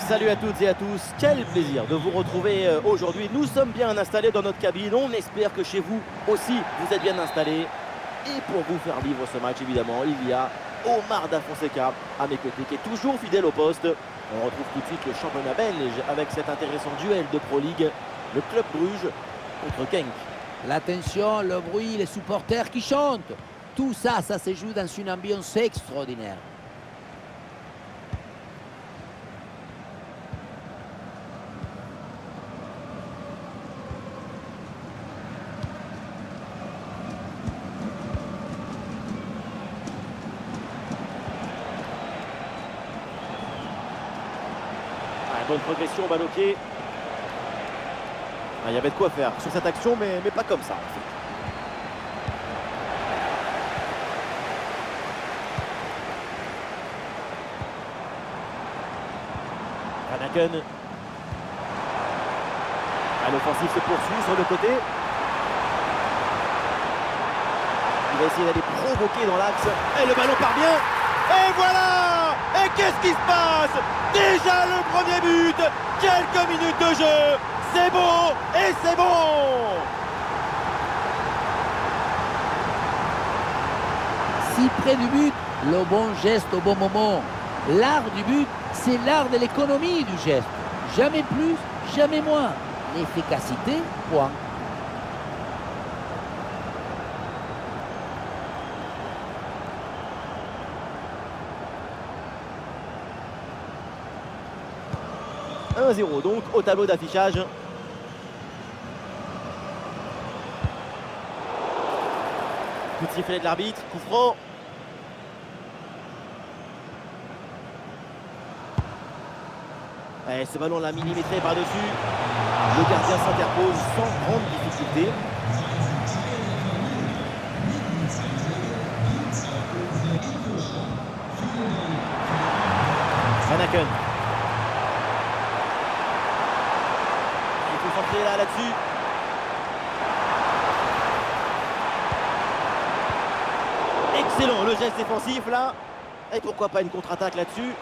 Salut à toutes et à tous, quel plaisir de vous retrouver aujourd'hui. Nous sommes bien installés dans notre cabine, on espère que chez vous aussi vous êtes bien installés. Et pour vous faire vivre ce match évidemment, il y a Omar Da Fonseca à mes côtés qui est toujours fidèle au poste. On retrouve tout de suite le championnat belge avec cet intéressant duel de Pro League, le Club Bruges contre Genk. L'attention, le bruit, les supporters qui chantent. Tout ça, ça se joue dans une ambiance extraordinaire. Bonne progression, balle au pied. Il y avait de quoi faire sur cette action, mais pas comme ça. En fait. Van Aken. L'offensive se poursuit sur le côté. Il va essayer d'aller provoquer dans l'axe. Et le ballon part bien. Et voilà! Et qu'est-ce qui se passe? Déjà le premier but! Quelques minutes de jeu! C'est beau et c'est bon! Si près du but, le bon geste au bon moment. L'art du but, c'est l'art de l'économie du geste. Jamais plus, jamais moins. L'efficacité, point. « 1-0 donc au tableau d'affichage. Coup de sifflet de l'arbitre, coup franc. Et ce ballon l'a millimétré par-dessus. Le gardien s'interpose sans grande difficulté. Van Aken. Là-dessus. Excellent le geste défensif là. Et pourquoi pas une contre-attaque là-dessus.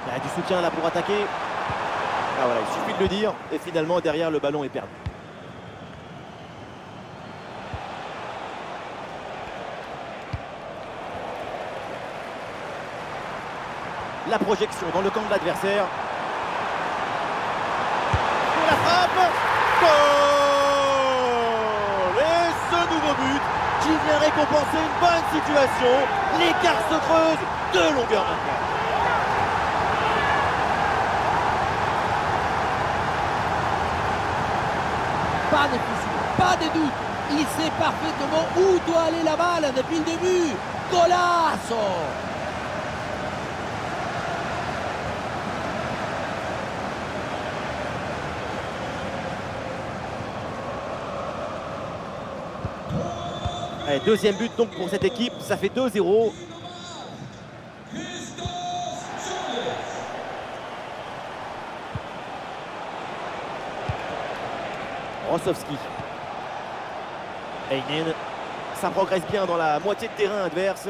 Il y a du soutien là pour attaquer. Ah voilà, il suffit de le dire, et finalement derrière le ballon est perdu. La projection dans le camp de l'adversaire. La frappe. Goal! Et ce nouveau but qui vient récompenser une bonne situation. L'écart se creuse de longueur maintenant. Pas de soucis, pas de doute. Il sait parfaitement où doit aller la balle depuis le début. Golazo! Allez, deuxième but donc pour cette équipe, ça fait 2-0. Rosowski. Heinen. Ça progresse bien dans la moitié de terrain adverse.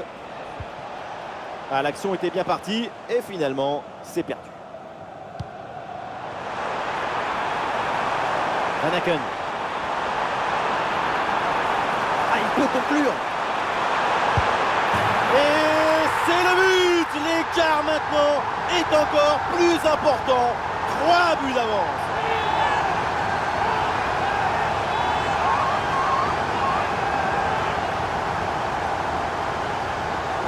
Ah, l'action était bien partie et finalement c'est perdu. Van Aken. Ah, il peut conclure. Et c'est le but. L'écart maintenant est encore plus important. 3 buts d'avance.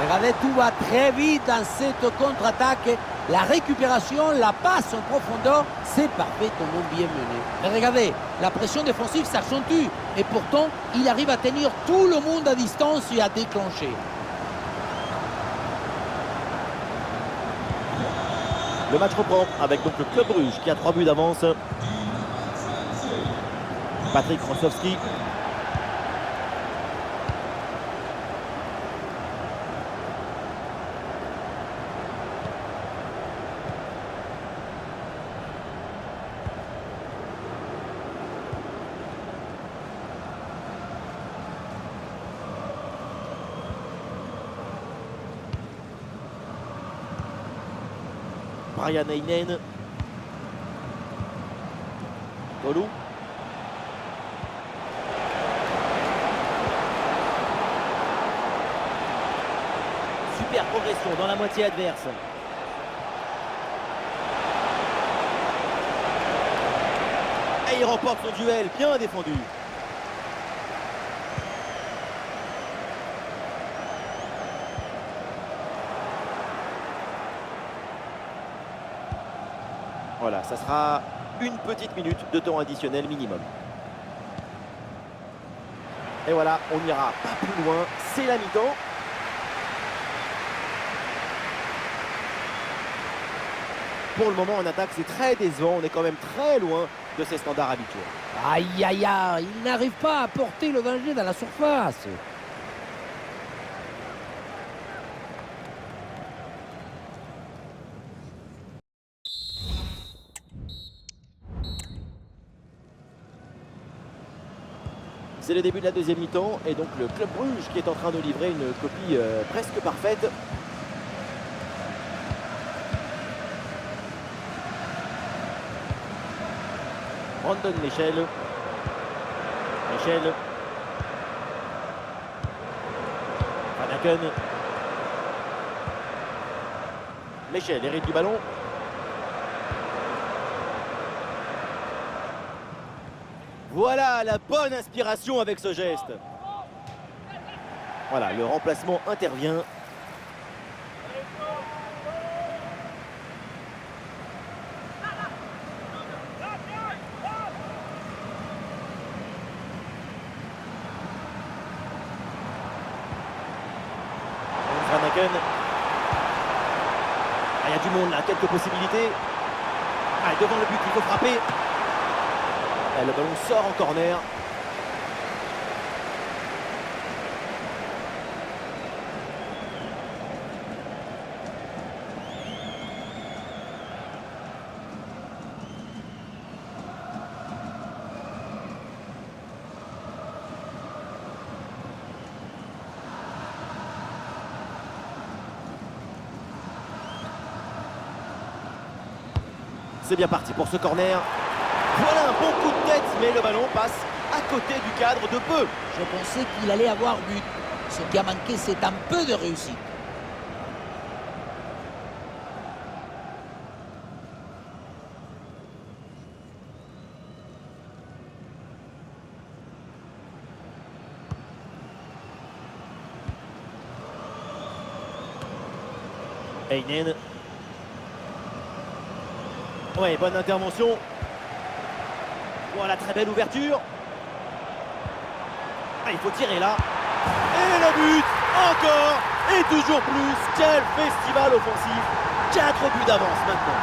Regardez, tout va très vite dans cette contre-attaque. La récupération, la passe en profondeur, c'est parfaitement bien mené. Mais regardez, la pression défensive s'accentue. Et pourtant, il arrive à tenir tout le monde à distance et à déclencher. Le match reprend avec donc le Club Bruges qui a 3 buts d'avance. Patrick Rosowski. Brian Heinen. Golou. Super progression dans la moitié adverse. Et il remporte son duel, bien défendu. Voilà, ça sera une petite minute de temps additionnel minimum. Et voilà, on n'ira pas plus loin, c'est la mi-temps. Pour le moment en attaque, c'est très décevant, on est quand même très loin de ses standards habituels. Aïe, aïe, aïe, il n'arrive pas à porter le danger dans la surface. C'est le début de la deuxième mi-temps et donc le Club Bruges qui est en train de livrer une copie presque parfaite. Brandon Michel. Michel. Van Aken. Michel hérite du ballon. Voilà la bonne inspiration avec ce geste. Voilà, le remplacement intervient. Van Aken. Ah, il y a du monde là, quelques possibilités. Ah, devant le but, il faut frapper. Ah, le ballon sort en corner. C'est bien parti pour ce corner. Voilà un bon coup de tête, mais le ballon passe à côté du cadre de peu. Je pensais qu'il allait avoir but. Ce qui a manqué, c'est un peu de réussite. Heinen. Ouais, bonne intervention. Voilà, très belle ouverture. Ah, il faut tirer là. Et le but, encore, et toujours plus. Quel festival offensif. 4 buts d'avance maintenant.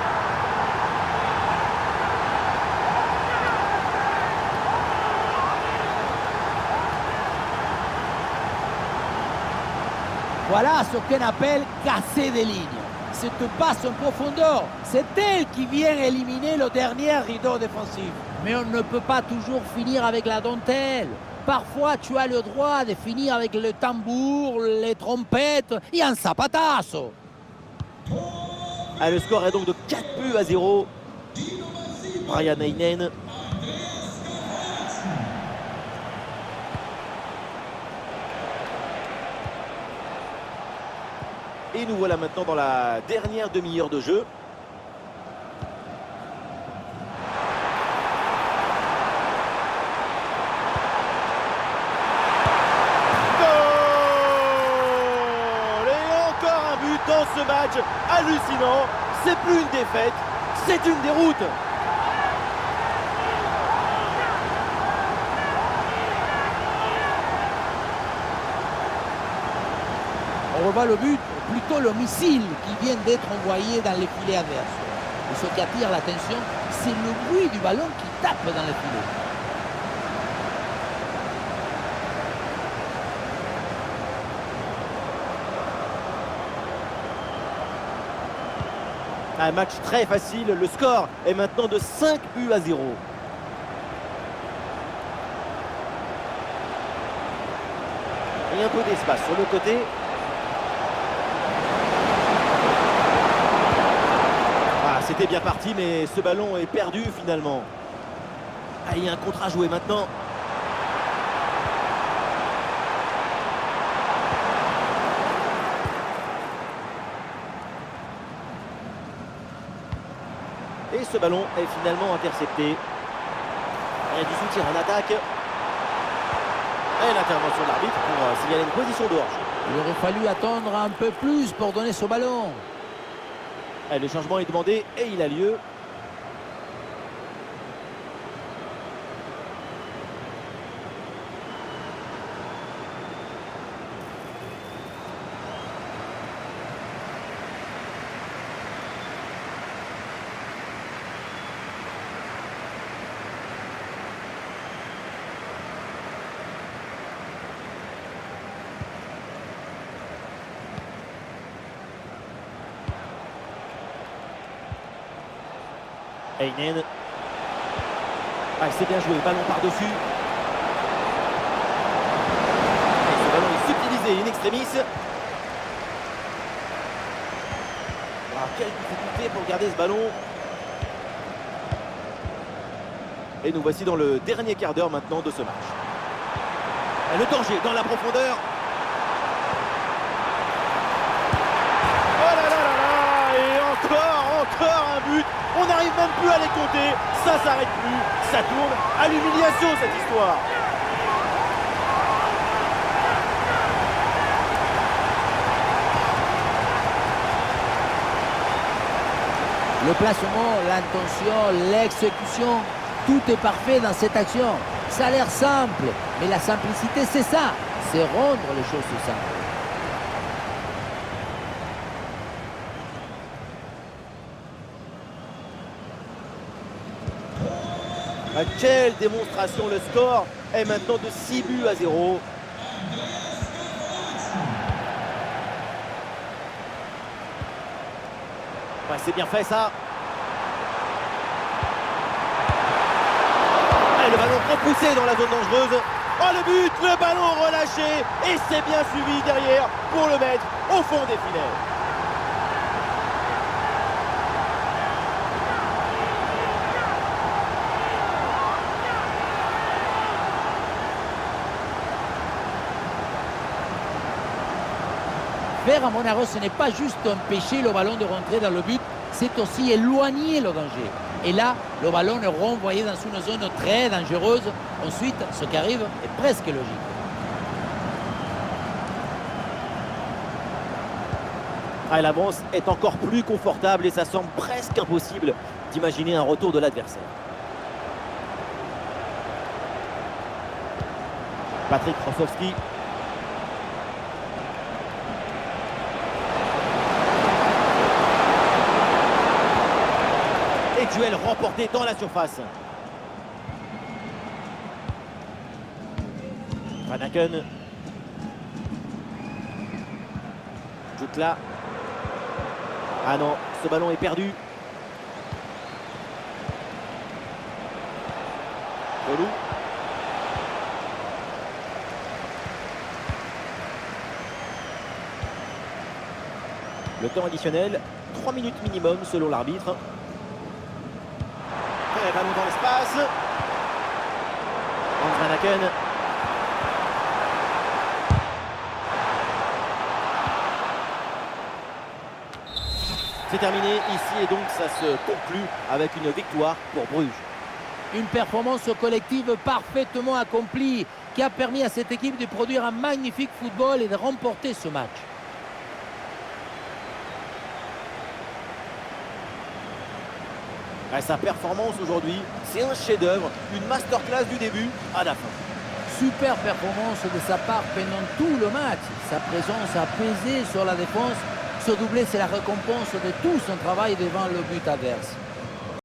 Voilà ce qu'on appelle casser des lignes. Cette passe en profondeur, c'est elle qui vient éliminer le dernier rideau défensif. Mais on ne peut pas toujours finir avec la dentelle. Parfois, tu as le droit de finir avec le tambour, les trompettes et un zapatazo. Ah, le score est donc de 4 buts à 0. Brian Heinen. Et nous voilà maintenant dans la dernière demi-heure de jeu. Goal! Et encore un but dans ce match hallucinant. C'est plus une défaite, c'est une déroute. On revoit le but, plutôt le missile qui vient d'être envoyé dans les filets adverses. Et ce qui attire l'attention, c'est le bruit du ballon qui tape dans les filets. Un match très facile, le score est maintenant de 5 buts à 0. Et un peu d'espace sur le côté. Ah, C'était bien parti, mais ce ballon est perdu finalement. Ah, il y a un contre à jouer maintenant. Et ce ballon est finalement intercepté. Il y a du soutien en attaque. Et l'intervention de l'arbitre pour signaler une position de hors-jeu. Il aurait fallu attendre un peu plus pour donner ce ballon. Et le changement est demandé et il a lieu. Heinen. Ah, c'est bien joué, ballon par-dessus. Et ce ballon est subtilisé, in extremis. Ah, quelle difficulté pour garder ce ballon. Et nous voici dans le dernier quart d'heure maintenant de ce match. Et le danger dans la profondeur. Oh là là là là. Et encore un but. On n'arrive même plus à les compter, ça s'arrête plus, ça tourne à l'humiliation cette histoire. Le placement, l'intention, l'exécution, tout est parfait dans cette action. Ça a l'air simple, mais la simplicité c'est ça, c'est rendre les choses simples. Quelle démonstration, le score est maintenant de 6 buts à 0. Ouais, c'est bien fait ça. Et le ballon repoussé dans la zone dangereuse. Oh le but, le ballon relâché. Et c'est bien suivi derrière pour le mettre au fond des filets. Faire à Monaro, ce n'est pas juste empêcher le ballon de rentrer dans le but, c'est aussi éloigner le danger. Et là, le ballon est renvoyé dans une zone très dangereuse. Ensuite, ce qui arrive est presque logique. Ah, l'avance est encore plus confortable et ça semble presque impossible d'imaginer un retour de l'adversaire. Patrick Rosowski. Et duel remporté dans la surface. Van Aken. Jutla. Ah non, ce ballon est perdu. Relou. Le temps additionnel, 3 minutes minimum selon l'arbitre. Et ballon dans l'espace. Hans Van Aken. C'est terminé ici et donc ça se conclut avec une victoire pour Bruges. Une performance collective parfaitement accomplie qui a permis à cette équipe de produire un magnifique football et de remporter ce match. Sa performance aujourd'hui, c'est un chef-d'œuvre, une masterclass du début à la fin. Super performance de sa part pendant tout le match. Sa présence a pesé sur la défense. Ce doublé, c'est la récompense de tout son travail devant le but adverse.